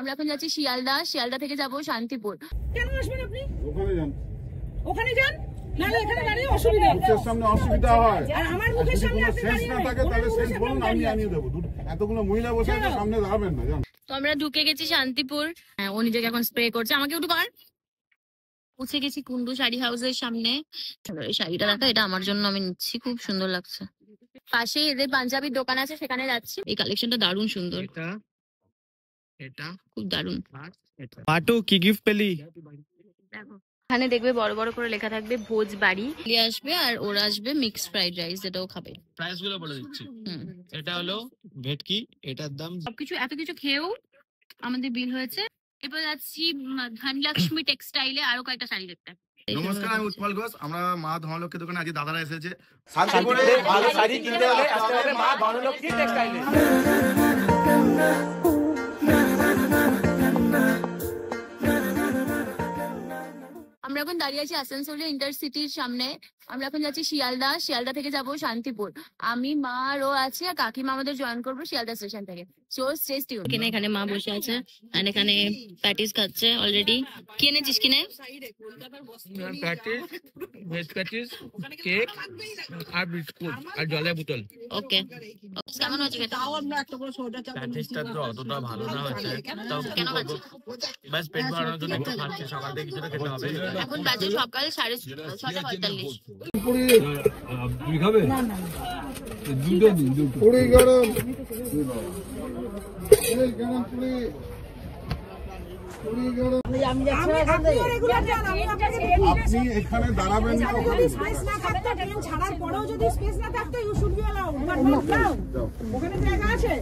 আমরা এখন যাচ্ছি শিয়ালদা, শিয়ালদা থেকে যাব শান্তিপুর। কেন আসবেন আপনি? ওখানে যান। ওখানে যান, নালে এখানে দাঁড়িয়ে অসুবিধা। মুখের সামনে অসুবিধা হয়, আর আমার মুখের সামনে আপনি সেন্স দাঁড়িয়ে না থাকে তাহলে সেন্স বলুন, আমি আনিয়ে দেবো। এতগুলো মহিলা বসে আছে, সামনে দাঁড়াবেন না, জান। তো আমরা ঢুকে গেছি শান্তিপুর। ও নিজেকে এখন স্প্রে করছে, আমাকে একটু কর। পৌঁছে গেছি কুন্ডু শাড়ি হাউসের সামনে। এই শাড়িটা দেখো, এটা আমার জন্য আমি নিচ্ছি, খুব সুন্দর লাগছে। পাশেই এদের পাঞ্জাবির দোকান আছে, সেখানে যাচ্ছি। এই কালেকশনটা দারুণ সুন্দর, এটা খুব দারুণ। পাটু কি গিফট পেলি? দেখো এখানে দেখবে বড় বড় করে লেখা থাকবে ভোজ বাড়ি। আসবে আর ওরা আসবে মিক্সড ফ্রাইড রাইস, যেটাও খাবে। প্রাইস গুলো বলে দিচ্ছি। এটা হলো ভেটকি, এটার দাম। সবকিছু এত কিছু খেয়েও আমাদের বিল হয়েছে। এবার যাচ্ছি ধনলক্ষ্মী টেক্সটাইলে আরো কয়েকটা শাড়ি দেখতে। নমস্কার, আমি উৎপল ঘোষ। আমরা মা ধনলক্ষ্মীর দোকানে আজকে দাদারা এসেছে। শান্তিপুরে ভালো শাড়ি কিনতে হলে আসতে হবে মা ধনলক্ষ্মী টেক্সটাইলে। আমরা এখন দাঁড়িয়ে আছি আসানসোলে ইন্টারসিটির সামনে। আমরা এখন যাচ্ছি শিয়ালদা, শিয়ালদা থেকে যাব শান্তিপুর। আমি, মা আর ও আছে, আর কাকিমা আমাদের জয়েন করবো শিয়ালদা স্টেশন থেকে। So stay tuned. এখানে মা বসে আছে আর এখানে প্যাটিস খাচ্ছে অলরেডি। কি এনেছিস কিনে? প্যাটিস, ভেজ প্যাটিস, কেক আর বিস্কুট আর জলের বোতল। ওকে, কেমন হচ্ছে এটা? প্যাটিসটা তো অতটা ভালো না হচ্ছে, তাও কেন খাচ্ছি? বাস পেট ভরানোর জন্য একটু খাচ্ছি, সকাল থেকে কিছুটা খেতে হবে। এখন বাজে সকাল 6:45। তুমি খাবে? দুটো দিন, দুটো পুরি গরম, পুরি গরম। আপনি এখানে দাঁড়াবেন না, যদি স্পেস না থাকতো, ট্রেন ছাড়ার পরেও যদি স্পেস না থাকতো, you should be allowed. But not now. ওখানে জায়গা আছে,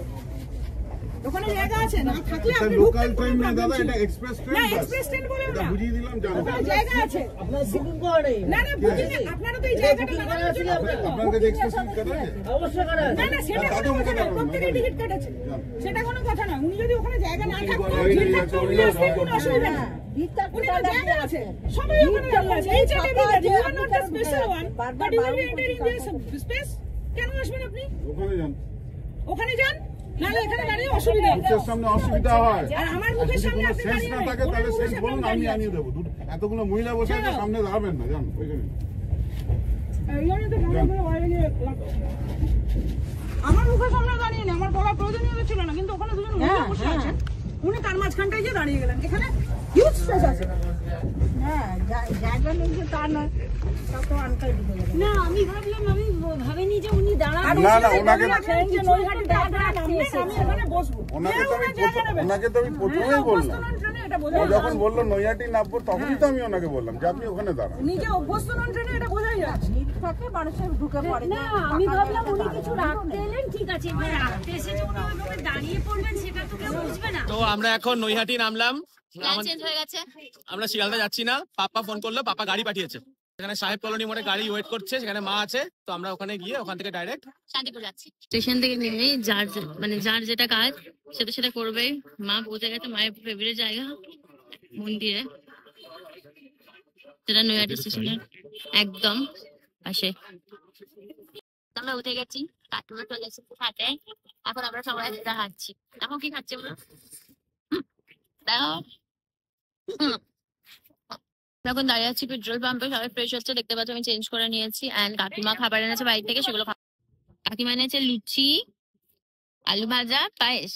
ওখানে জায়গা আছে না থাকলে আপনি লোকাল ট্রেন না দাদা, এটা এক্সপ্রেস ট্রেন। না, এক্সপ্রেস ট্রেন বলেন না, বুঝিয়ে দিলাম, জানো ওখানে জায়গা আছে। আপনারা বুকিং করে না, না বুকিং আপনারা তো এই জায়গাটা বানানোর জন্য আপনার কাছে এক্সপ্রেস টিকিট কাটা আছে? অবশ্যই কাটা আছে। না না, সেটা কোনো কথা না, প্রত্যেকের টিকিট কাটাছে, সেটা কোনো কথা না। উনি যদি ওখানে জায়গা না থাকতো, ভিড় থাকতো, উনি আসতে কোনো অসুবিধা নেই। উনি তো জায়গা আছে, সবাই ওখানে দাঁড়িয়ে আছে। এই জায়গাটা ঠিক আছে, you are not the special one, but you will be entering this space. কেন আসবেন আপনি? ওখানে যান। ওখানে যান, নালে এখানে দাঁড়িয়ে অসুবিধা। মুখের সামনে অসুবিধা হয়, আর আমার মুখের সামনে আপনি সেন্স দাঁড়িয়ে না থাকে তাহলে সেন্স বলুন, আমি আনিয়ে দেবো। এতগুলো মহিলা বসে আছে, সামনে দাঁড়াবেন না, জান। ওইখানে আমার মুখের সামনে দাঁড়িয়ে নেই, আমার বলার প্রয়োজনীয়তা ছিল না, কিন্তু ওখানে দুজন মহিলা বসে আছেন, উনি তার মাঝখানটায় গিয়ে দাঁড়িয়ে গেলেন। এখানে হিউজ স্পেস আছে। হ্যাঁ, জায়গা নেই যে তা নয়, না আমি ভাবলাম, আমি ভাবিনি যে উনি দাঁড়াবেন। না না, ওনাকে ওখানে বসবো। ওনাকে তো আমি প্রথমেই বললাম, ও যখন বললো নৈহাটি নামবো, তখনই তো আমি ওনাকে বললাম যে আপনি ওখানে দাঁড়ান। নিজে অভ্যস্ত নন ট্রেনে, এটা বোঝাই যাচ্ছে। থাকে মানুষের ঢুকে পড়ে না, আমি ভাবলাম উনি কিছু রাখতে এলেন, ঠিক আছে, এবার রাখতে এসে যখন ওইভাবে দাঁড়িয়ে পড়বেন সেটা তো কেউ বুঝবে না। তো আমরা এখন নৈহাটি নামলাম, চেঞ্জ হয়ে গেছে। আমরা শিয়ালদা যাচ্ছি না। পাপা ফোন করলো, পাপা গাড়ি পাঠিয়েছে। এখানে সাহেব কলোনি মোড়ে গাড়ি ওয়েট করছে, সেখানে মা আছে। তো আমরা ওখানে গিয়ে ওখান থেকে ডাইরেক্ট শান্তিপুর যাচ্ছি। স্টেশন থেকে নেমে যার যেটা কাজ সেটা সেটা করবে। মা পৌঁছে গেছে মায়ের ফেভারিট জায়গা মন্দিরে, যেটা নৈহাটি স্টেশনের একদম পাশে। আমরা উঠে গেছি, কাকিমা চলে এসেছে সাথে। এখন আমরা সবাই যেটা খাচ্ছি। এখন কি খাচ্ছি আমরা? দেখো এখন দাঁড়িয়ে আছি পেট্রোল পাম্পে, সবাই ফ্রেশ হচ্ছে, দেখতে পাচ্ছ আমি চেঞ্জ করে নিয়েছি। এন্ড কাকিমা খাবার এনেছে বাড়ি থেকে, সেগুলো কাকিমা এনেছে লুচি, আলু ভাজা, পায়েস।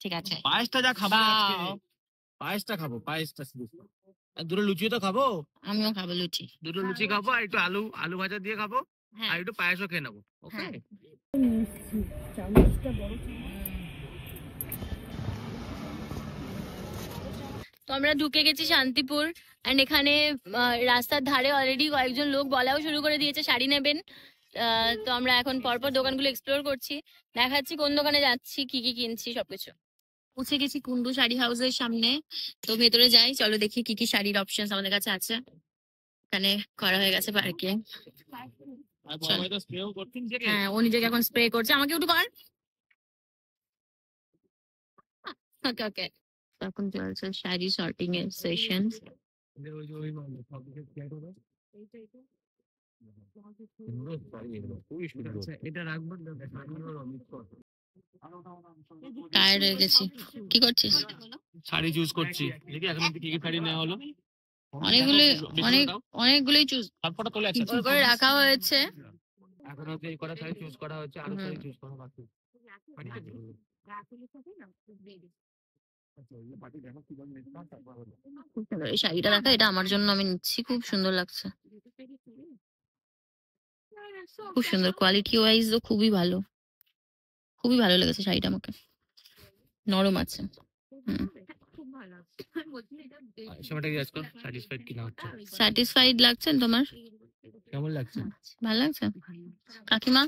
ঠিক আছে, পায়েসটা যা খাবো আজকে, পায়েসটা খাবো, পায়েসটা শুধু। আর দুটো লুচিও তো খাবো। আমিও খাবো লুচি, দুটো লুচি খাবো, আর একটু আলু ভাজা দিয়ে খাবো, আর একটু পায়েসও খেয়ে নেবো। ওকে, তো আমরা ঢুকে গেছি শান্তিপুর। এন্ড এখানে রাস্তার ধারে অলরেডি কয়েকজন লোক বলাও শুরু করে দিয়েছে শাড়ি নেবেন। তো আমরা এখন পরপর দোকানগুলো এক্সপ্লোর করছি, দেখাচ্ছি কোন দোকানে যাচ্ছি, কি কি কিনছি সবকিছু। পৌঁছে গেছি কুন্ডু শাড়ি হাউসের সামনে। তো ভেতরে যাই, চলো দেখি কি কি শাড়ির অপশনস আমাদের কাছে আছে। এখানে করা হয়ে গেছে পার্কিং। হ্যাঁ, ও নিজেকে এখন স্প্রে করছে, আমাকে একটু কর। ওকে ওকে, এখন চলছে শাড়ি সর্টিং এর সেশন। এটা রাখবো। টায়ার্ড হয়ে গেছি। কি করছিস? শাড়ি চুজ করছি, দেখি এখন অব্দি কি কি শাড়ি নেওয়া হলো। অনেকগুলোই চুজ তারপরে তোলে আছে করে রাখা হয়েছে। এখন অব্দি এই কটা শাড়ি চুজ করা হচ্ছে, আরো শাড়ি চুজ করা বাকি। এই শাড়িটা দেখা, এটা আমার জন্য আমি নিচ্ছি, খুব সুন্দর লাগছে, খুব সুন্দর, কোয়ালিটি ওয়াইজ তো খুবই ভালো, খুবই ভালো লেগেছে শাড়িটা আমাকে, নরম আছে। সময়টা কি আজকে স্যাটিসফাইড কিনা হচ্ছে? স্যাটিসফাইড লাগছে তোমার? কেমন লাগছে? ভালো লাগছে। কাকিমা,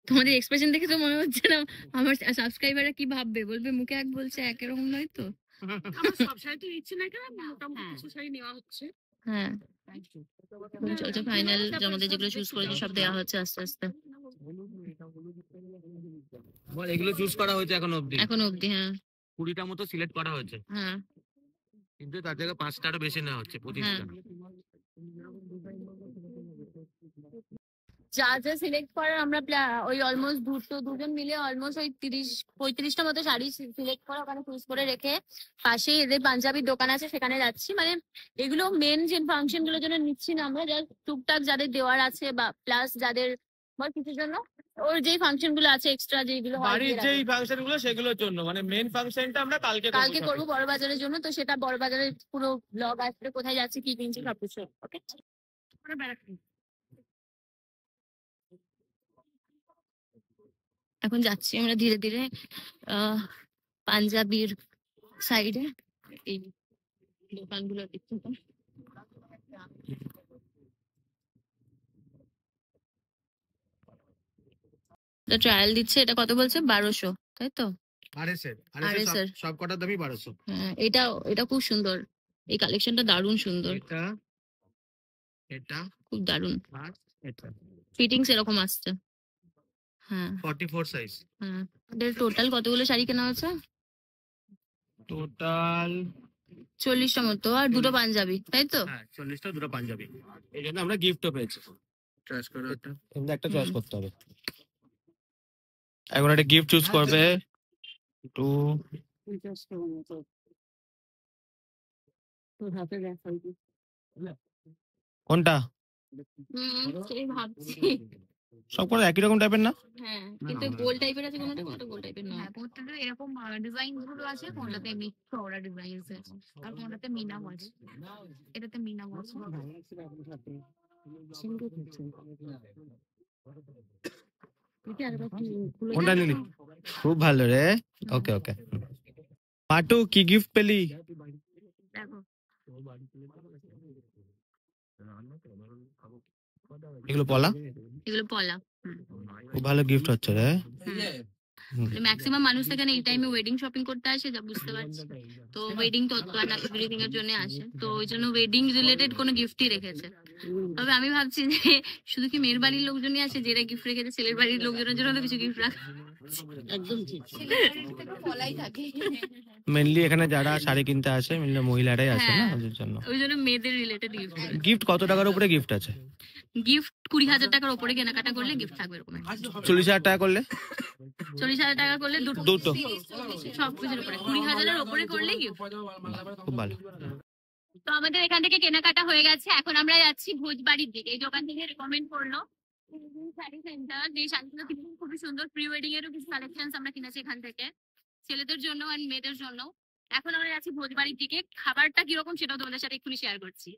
তোমাদের এক্সপ্রেশন দেখে তো মনে হচ্ছে না আমার সাবস্ক্রাইবাররা কি ভাববে, বলবে মুখে এক বলছে একরকম নয় তো। সব শাড়ি তো নিচ্ছে না, কেন মোটামুটি কিছু শাড়ি নেওয়া হচ্ছে। হ্যাঁ চলছে ফাইনাল, আমাদের যেগুলো চুজ করেছে সব দেওয়া হচ্ছে আস্তে আস্তে। বল, এগুলো চুজ করা হয়েছে এখন অবধি? এখন অবধি হ্যাঁ 20টা মতো সিলেক্ট করা হয়েছে, হ্যাঁ, কিন্তু তার জায়গায় 5টারও বেশি নেওয়া হচ্ছে, 25টা। যা যা সিলেক্ট করার আমরা ওই অলমোস্ট দুজন মিলে অলমোস্ট ওই 30-35টা মতো শাড়ি সিলেক্ট করা ওখানে চুজ করে রেখে, পাশেই এদের পাঞ্জাবির দোকান আছে সেখানে যাচ্ছি। মানে এগুলো মেন যে ফাংশন গুলোর জন্য নিচ্ছি না আমরা, জাস্ট টুকটাক যাদের দেওয়ার আছে বা প্লাস যাদের বল কিছুর জন্য ওর যে ফাংশন গুলো আছে এক্সট্রা যেগুলো বাড়ির যেই ফাংশন গুলো সেগুলোর জন্য, মানে মেন ফাংশনটা আমরা কালকে করবো বড় বাজারের জন্য। তো সেটা বড় বাজারের পুরো ব্লগ আসবে, কোথায় যাচ্ছি কি কিনছি সবকিছু। ওকে, এখন যাচ্ছি আমরা ধীরে ধীরে পাঞ্জাবির সাইডে, এই দোকানগুলো দেখতে। ট্রায়াল দিচ্ছে, এটা কত বলছে? 1200, তাই তো? আরএসের সব কটার দামই 1200। হ্যাঁ, এটা খুব সুন্দর, এই কালেকশনটা দারুণ সুন্দর, এটা খুব দারুণ, আর এটা ফিটিংস এরকম আসছে। হ্যাঁ 44 সাইজ। হ্যাঁ, টোটাল কতগুলো শাড়ি কেনা হয়েছে? টোটাল 40টা মতো, আর দুটো পাঞ্জাবি, তাই তো? হ্যাঁ 40টা, দুটো পাঞ্জাবি। এই জন্য আমরা গিফটও পেয়েছি। চয়েস করো এটা। এমনি একটা চয়েস করতে হবে, এখন একটা গিফট চুজ করবে। কোনটা? সেই ভাবছি, সবকটা একই রকম টাইপের না? হ্যাঁ কিন্তু গোল টাইপের আছে কোনটা, কোনটা গোল টাইপের নয়। কোনটাতে এরকম ডিজাইন গুলো আছে, কোনটাতে মিক্সড ডিজাইন আছে, আর কোনটাতে মিনা আছে, এটাতে মিনা আছে। কোনটা নিলি? খুব ভালো রে। ওকে ওকে, পাটু কি গিফট পেলি? দেখো এগুলো পলা, এগুলো পলা। খুব ভালো গিফট হচ্ছে রে। ম্যাক্সিমাম মানুষ এখানে এই টাইমে ওয়েডিং শপিং করতে আসে, যা বুঝতে পারছি। তো ওয়েডিং তো এভরিথিং এর জন্য আসে, তো ওই জন্য ওয়েডিং রিলেটেড কোনো গিফটই রেখেছে। তবে আমি ভাবছি যে শুধু কি মেয়ের বাড়ির লোকজনই আসে যেটা গিফট রেখেছে, ছেলের বাড়ির লোকজনের জন্য তো কিছু গিফট রাখা। একদম ঠিক, মেনলি এখানে যারা শাড়ি কিনতে আসে মেনলি মহিলারাই আসে না, ওদের জন্য। ওই জন্য মেয়েদের রিলেটেড গিফট। গিফট কত টাকার উপরে গিফট আছে? গিফট 20,000 টাকার উপরে কেনাকাটা করলে গিফট থাকবে এরকম। 40,000 টাকা করলে? 40,000 টাকা করলে দুটো সবকিছুর উপরে, 20,000-এর উপরে করলে গিফট। খুব ভালো। তো আমাদের এখান থেকে কেনাকাটা হয়ে গেছে, এখন আমরা যাচ্ছি ভোজবাড়ির দিকে। এই দোকান থেকে রেকমেন্ড করলো শাড়ি সেন্টার, যে শাড়িগুলো কিন্তু খুবই সুন্দর। প্রি ওয়েডিং এরও কিছু কালেকশন আমরা কিনেছি এখান থেকে, ছেলেদের জন্য আর মেয়েদের জন্য। এখন আমরা যাচ্ছি ভোজবাড়ির দিকে। খাবারটা কিরকম সেটাও তোমাদের সাথে একটু শেয়ার করছি।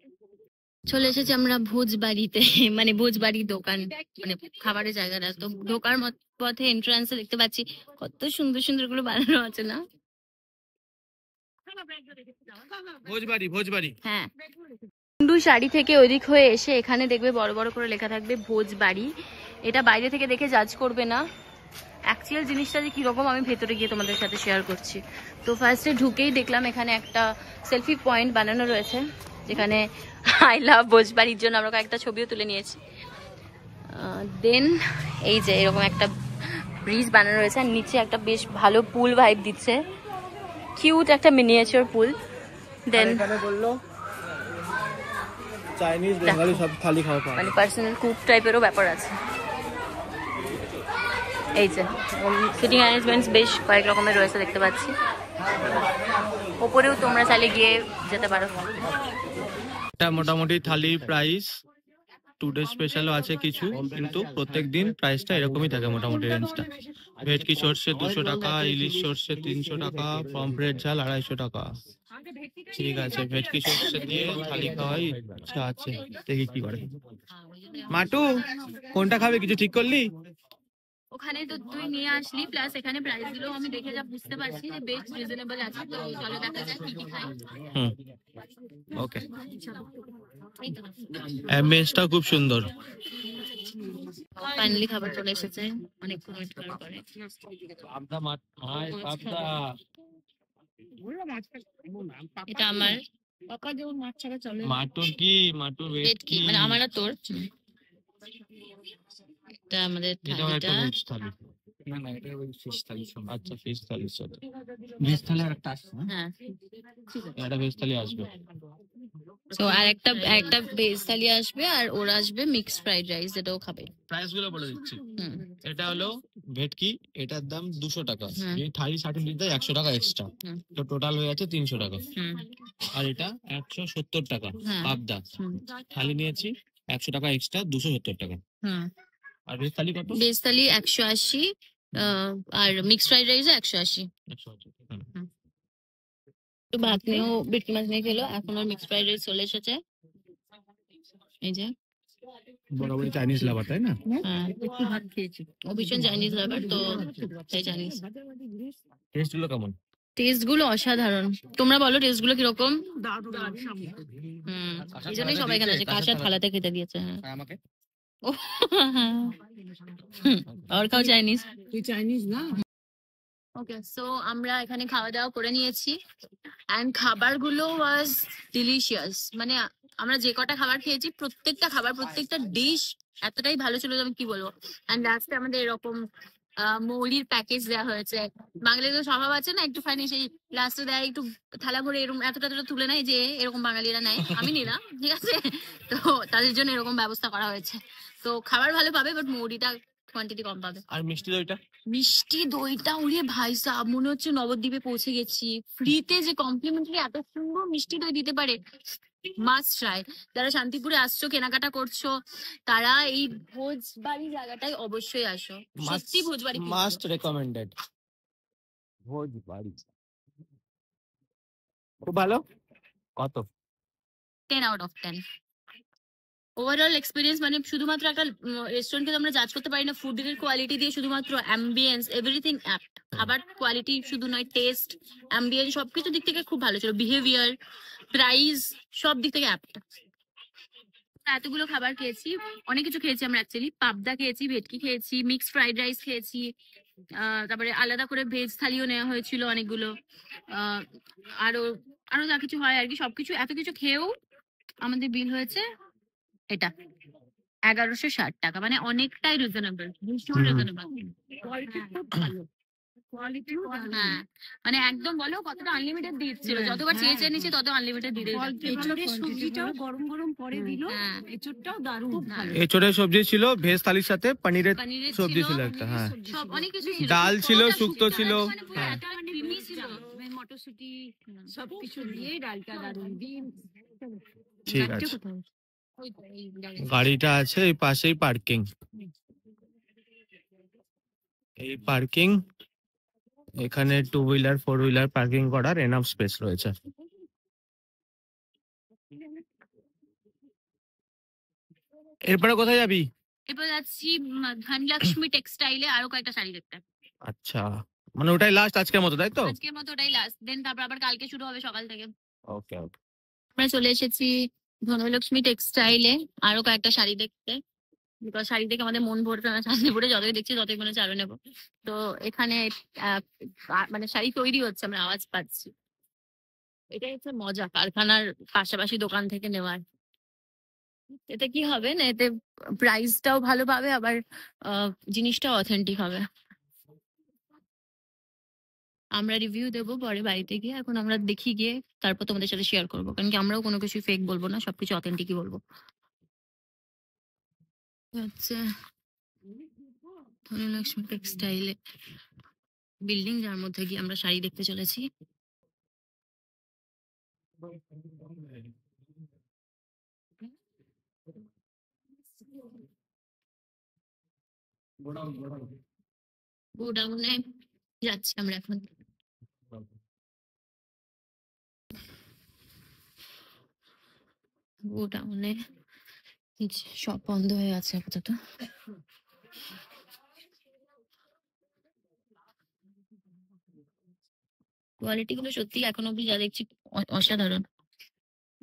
চলে এসেছি আমরা ভোজবাড়িতে, মানে ভোজবাড়ির দোকান, মানে খাবারের জায়গাটা। তো ঢোকার পথে এন্ট্রান্সে দেখতে পাচ্ছি কত সুন্দর সুন্দর গুলো বানানো আছে না। ভোজবাড়ি। হ্যাঁ, হিন্দু শাড়ি থেকে ওইদিক হয়ে এসে এখানে দেখবে বড় বড় করে লেখা থাকবে ভোজবাড়ি। এটা বাইরে থেকে দেখে জাজ করবে না, অ্যাকচুয়াল জিনিসটা যে কিরকম আমি ভেতরে গিয়ে তোমাদের সাথে শেয়ার করছি। তো ফার্স্টে ঢুকেই দেখলাম এখানে একটা সেলফি পয়েন্ট বানানো রয়েছে, যেখানে আই লাভ ভোজবাড়ির জন্য আমরা কয়েকটা ছবিও তুলে নিয়েছি। দেন এই যে এরকম একটা ব্রিজ বানানো রয়েছে, আর নিচে একটা বেশ ভালো পুল ভাইব দিচ্ছে, কিউট একটা মিনিয়েচার পুল। দেন চাইনিজ বেঙ্গলি সব থালি খাওয়া পাওয়া, মানে পার্সোনাল কুক টাইপেরও ব্যাপার আছে। এই যে সিটিং অ্যারেঞ্জমেন্টস বেশ কয়েক রকমের রয়েছে দেখতে পাচ্ছি। ওপরেও তোমরা চাইলে গিয়ে যেতে পারো। এটা মোটামুটি থালি প্রাইস টুডে স্পেশালও আছে কিছু, কিন্তু প্রত্যেকদিন প্রাইসটা এরকমই থাকে মোটামুটি রেঞ্জটা। ভেটকি সর্ষে 200 টাকা, ইলিশ সর্ষে 300 টাকা, পমফ্রেট ঝাল 250 টাকা। ঠিক আছে, ভেটকি সর্ষে দিয়ে থালি খাওয়াই ইচ্ছা আছে, দেখি কি করে। মাটু কোনটা খাবে কিছু ঠিক করলি? ওখানে তো তুই নিয়ে আসলি, প্লাস এখানে প্রাইস গুলো আমি দেখে যা বুঝতে পারছি যে বেশ রিজনেবল আছে, তো চলো দেখা যাক কি কি খাই। ওকে, অ্যাম্বিয়েন্সটা খুব সুন্দর। ফাইনালি খাবার চলে এসেছে অনেকক্ষণ ওয়েট করার পরে। এটা আমার কাকা যেমন মাছ ছাড়া চলে। মাটুর কি? মাটুর ভেটকি মানে আমার আর তোর। এটা আমাদের থালিটা। থালি না না, এটা ওই ফিশ থালি। আচ্ছা, ফিশ থালির সাথে ভেজ থালি আরেকটা আসছে। হ্যাঁ, একটা ভেজ থালি আসবে। তো আর একটা ভেজ থালি আসবে, আর ওরা আসবে মিক্সড ফ্রাইড রাইস, যেটাও খাবে। প্রাইস গুলো বলে দিচ্ছি। হুম, এটা হলো ভেটকি, এটার দাম 200 টাকা। হুম। এই থালি 60 দিতে 100 টাকা এক্সট্রা, হুম। তো টোটাল হয়ে যাচ্ছে 300 টাকা। হুম, আর এটা 170 টাকা হ্যাঁ। পাবদা হুম, থালি নিয়েছি, 100 টাকা এক্সট্রা, 270 টাকা। হুম। আর ভেজ থালি কত? ভেজ থালি 180, আর মিক্সড ফ্রাইড রাইস 180। 180। হুম। তো ভাত নিয়েও ভেটকি মাছ নিয়ে খেলো, এখন ওর মিক্সড ফ্রাইড রাইস চলে এসেছে। এই যে বরাবরই চাইনিজ লাভার, তাই না? হ্যাঁ, ও ভীষণ চাইনিজ লাভার, তো তাই চাইনিজ। টেস্ট গুলো কেমন? টেস্ট গুলো অসাধারণ। তোমরা বলো টেস্ট গুলো কিরকম? এই জন্যই সবাই এখানে আছে, কাঁসার থালাতে খেতে দিয়েছে। হ্যাঁ, আর আমাকে ও আর খাও চাইনিজ। তুই চাইনিজ না? ওকে, সো আমরা এখানে খাওয়া দাওয়া করে নিয়েছি, এন্ড খাবারগুলো ওয়াজ ডিলিশিয়াস। মানে আমরা যে কটা খাবার খেয়েছি, প্রত্যেকটা ডিশ এতটাই ভালো ছিল যে আমি কি বলবো। এন্ড লাস্টে আমাদের এরকম মৌলির প্যাকেজ দেওয়া হয়েছে। বাঙালিদের স্বভাব আছে না, একটুখানি সেই লাস্টে দেয় একটু থালা ভরে এরকম এতটা তুলে নেয়, যে এরকম বাঙালিরা নেয়, আমি নিলাম, ঠিক আছে। তো তাদের জন্য এরকম ব্যবস্থা করা হয়েছে। তো খাবার ভালো পাবে, বাট মৌরিটা কোয়ান্টিটি কম পাবে। আর মিষ্টি দইটা? মিষ্টি দইটা উড়িয়ে ভাই সাহ, মনে হচ্ছে নবদ্বীপে পৌঁছে গেছি। ফ্রিতে যে কমপ্লিমেন্টারি এত সুন্দর মিষ্টি দই দিতে পারে, মাস্ট ট্রাই। যারা শান্তিপুরে আসছো, কেনাকাটা করছো, তারা এই ভোজবাড়ি জায়গাটায় অবশ্যই আসো। সত্যি ভোজবাড়ি মাস্ট রেকমেন্ডেড। ভোজবাড়ি খুব ভালো। কত? 10 out of 10। ওভারঅল এক্সপিরিয়েন্স, মানে শুধুমাত্র একটা রেস্টুরেন্টকে তো আমরা জাজ করতে পারি না ফুডের কোয়ালিটি দিয়ে, শুধুমাত্র অ্যাম্বিয়েন্স, এভরিথিং অ্যাপ্ট। খাবার কোয়ালিটি শুধু নয়, টেস্ট, অ্যাম্বিয়েন্স সবকিছু দিক থেকে খুব ভালো ছিল। বিহেভিয়ার, প্রাইস, সব দিক থেকে অ্যাপ্ট। এতগুলো খাবার খেয়েছি, অনেক কিছু খেয়েছি আমরা অ্যাকচুয়ালি। পাবদা খেয়েছি, ভেটকি খেয়েছি, মিক্সড ফ্রাইড রাইস খেয়েছি, তারপরে আলাদা করে ভেজ থালিও নেওয়া হয়েছিল অনেকগুলো, আরো আরো যা কিছু হয় আর কি। সবকিছু এত কিছু খেয়েও আমাদের বিল হয়েছে এটা 1160 টাকা, মানে অনেকটাই রিজনেবল, ভীষণ রিজনেবল। হ্যাঁ, মানে একদম বলো কতটা আনলিমিটেড দিচ্ছিল, যতবার চেয়ে নিচ্ছে তত আনলিমিটেড দিয়ে এঁচোড়ের সবজিটাও গরম গরম করে দিল, এঁচোড়টাও দারুণ ভালো। এঁচোড়ের সবজি ছিল, ভেজ থালির সাথে পনিরের পনিরের সবজি ছিল একটা। হ্যাঁ, সব অনেক কিছু ছিল, ডাল ছিল, শুক্তো ছিল। হ্যাঁ, ক্রিমি ছিল, মটরশুঁটি সবকিছু দিয়ে ডালটা দারুণ। ডিম ঠিক আছে। গাড়িটা আছে এই পাশেই পার্কিং। এই পার্কিং, এখানে 2 হুইলার 4 হুইলার পার্কিং করার এনাফ স্পেস রয়েছে। এরপরে কোথায় যাবি? এরপর যাচ্ছি ধনলক্ষ্মী টেক্সটাইলে আরো কয়েকটা শাড়ি দেখতে। আচ্ছা, মানে ওটাই লাস্ট আজকের মতো, তাই তো? আজকের মতো ওটাই লাস্ট, দেন তারপর আবার কালকে শুরু হবে সকাল থেকে। ওকে ওকে। আমরা চলে এসেছি ধনলক্ষ্মী টেক্সটাইলে আরো কয়েকটা শাড়ি দেখতে, বিকজ শাড়ি দেখে আমাদের মন ভরছে না, শান্তিপুরে যতই দেখছি ততই মনে হচ্ছে আরো নেবো। তো এখানে মানে শাড়ি তৈরি হচ্ছে, আমরা আওয়াজ পাচ্ছি। এটাই হচ্ছে মজা কারখানার পাশাপাশি দোকান থেকে নেওয়ার। এতে কি হবে না, এতে প্রাইসটাও ভালো পাবে, আবার জিনিসটাও অথেন্টিক হবে। আমরা রিভিউ দেবো পরে বাড়িতে গিয়ে, এখন আমরা দেখি গিয়ে তারপর তোমাদের সাথে শেয়ার করবো, কারণ কি আমরাও কোনো কিছু ফেক বলবো না, সবকিছু অথেন্টিকই বলবো। আচ্ছা, ধনলক্ষ্মী টেক্সটাইলে বিল্ডিং, যার মধ্যে গিয়ে আমরা শাড়ি দেখতে চলেছি। গোডাউনে যাচ্ছি আমরা এখন। গোডাউনে সব বন্ধ হয়ে আছে আপাতত। কোয়ালিটি গুলো সত্যি এখন অব্দি যা দেখছি অসাধারণ।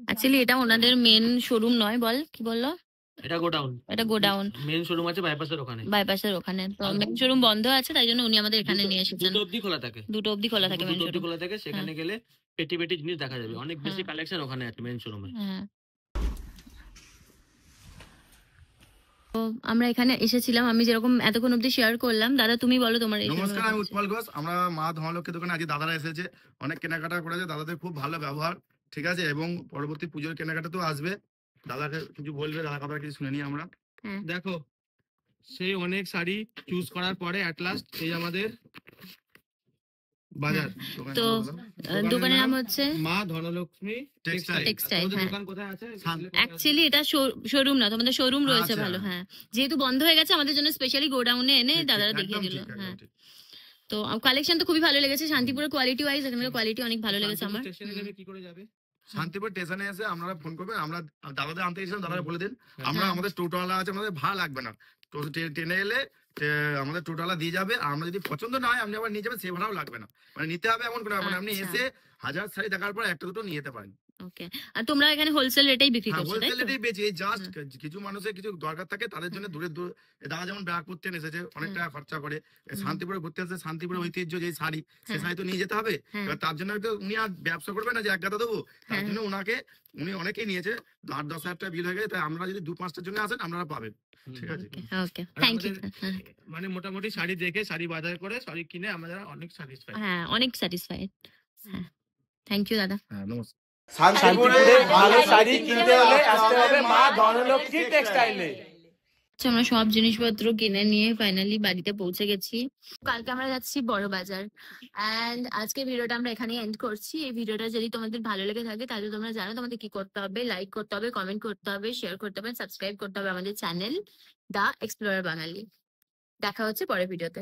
অ্যাকচুয়ালি এটা ওনাদের মেন শোরুম নয়, বল কি বললো? এটা গোডাউন, এটা গোডাউন, মেন শোরুম আছে বাইপাসের ওখানে। বাইপাসের ওখানে। তো মেন শোরুম বন্ধ আছে, তাই জন্য উনি আমাদের এখানে নিয়ে এসেছেন। 2টো অবধি খোলা থাকে, 2টো অবধি খোলা থাকে মেন 2টো অবধি শোরুম। খোলা থাকে। সেখানে গেলে পেটি পেটি জিনিস দেখা যাবে, অনেক বেশি হ্যাঁ। কালেকশন ওখানে আছে মেন শোরুমে। হ্যাঁ, তো আমরা এখানে এসেছিলাম, আমি যেরকম এতক্ষণ অব্দি শেয়ার করলাম। দাদা তুমি বলো তোমার এই নমস্কার, আমি উৎপল ঘোষ। আমরা মা ধনলক্ষ্মী দোকানে আজকে দাদারা এসেছে, অনেক কেনাকাটা করেছে, দাদাদের খুব ভালো ব্যবহার, ঠিক আছে। এবং পরবর্তী পুজোর কেনাকাটা তো আসবে, দাদাকে কিছু বলবে, দাদা কথা কিছু শুনে নিই আমরা। দেখো, সেই অনেক শাড়ি চুজ করার পরে অ্যাট লাস্ট এই আমাদের বাজার তো দোকানের নাম হচ্ছে মা ধনলক্ষ্মী টেক্সটাইল। টেক্সটাইল। আমাদের হ্যাঁ, দোকান কোথায় আছে? অ্যাকচুয়ালি এটা শোরুম না, তোমাদের শোরুম রয়েছে আচ্ছা। ভালো। হ্যাঁ, যেহেতু বন্ধ হয়ে গেছে আমাদের জন্য স্পেশালি গোডাউনে এনে ঠিক, দাদারা একদম দেখিয়ে দিল। ঠিক, একদম হ্যাঁ, ঠিক। তো কালেকশন তো খুবই ভালো লেগেছে। শান্তিপুরের কোয়ালিটি ওয়াইজ এখানকার কোয়ালিটি অনেক ভালো লেগেছে আমার। স্টেশনে নেমে কি করে যাবে? শান্তিপুর স্টেশনে এসে আপনারা ফোন করবেন, আমরা দাদাদের আনতে গেছিলাম, দাদারা বলে দিন। আমরা আমাদের টোটোওয়ালা আছে, আমাদের ভাড়া লাগবে না, ট্রেনে এলে আমাদের টোটোওয়ালা দিয়ে যাবে। আর আমরা যদি পছন্দ না হয় আপনি আবার নিয়ে যাবেন, সে ভাড়াও লাগবে না, মানে নিতে হবে এমন করে। মানে আপনি আচ্ছা। এসে 1000 শাড়ি দেখার পর একটা দুটো নিয়ে যেতে পারেন। ওকে, আর তোমরা এখানে হোলসেল রেটেই বিক্রি হ্যাঁ, করছো, তাই হোলসেল তো? রেটেই বেচি। জাস্ট কিছু মানুষের কিছু দরকার থাকে, তাদের জন্য দূরে দূর, দাদা যেমন ব্যারাকপুর থেকে এসেছে, অনেক টাকা খরচা করে শান্তিপুরে ঘুরতে আসে, শান্তিপুরের ঐতিহ্য যে শাড়ি, সে শাড়ি তো নিয়ে যেতে হবে। এবার তার জন্য তো উনি আর ব্যবসা করবে না যে এক গাদা দেবো, তার জন্য উনি অনেকেই নিয়েছে, 8-10 হাজার টাকা বিল হয়ে গেছে। তাই আমরা যদি 2-5টার জন্য আসেন আপনারা পাবেন, ঠিক আছে। ওকে, আর থ্যাংক ইউ। আমাদের মানে মোটামুটি শাড়ি দেখে, শাড়ি বাজার করে, শাড়ি কিনে আমরা অনেক স্যাটিসফাই। হ্যাঁ, অনেক স্যাটিসফাইড। হ্যাঁ, থ্যাংক ইউ দাদা। হ্যাঁ, নমস্কার। শান্তিপুরে ভালো শাড়ি কিনতে হলে আসতে হবে মা ধনলক্ষ্মী টেক্সটাইলে। আচ্ছা, আমরা সব জিনিসপত্র কিনে নিয়ে ফাইনালি বাড়িতে পৌঁছে গেছি। কালকে আমরা যাচ্ছি বড় বাজার। এন্ড আজকে ভিডিওটা আমরা এখানে এন্ড করছি। এই ভিডিওটা যদি তোমাদের ভালো লেগে থাকে তাহলে তোমরা জানো তোমাদের কি করতে হবে। লাইক করতে হবে, কমেন্ট করতে হবে, শেয়ার করতে হবে, সাবস্ক্রাইব করতে হবে আমাদের চ্যানেল দা এক্সপ্লোরার বাঙালি। দেখা হচ্ছে পরের ভিডিওতে।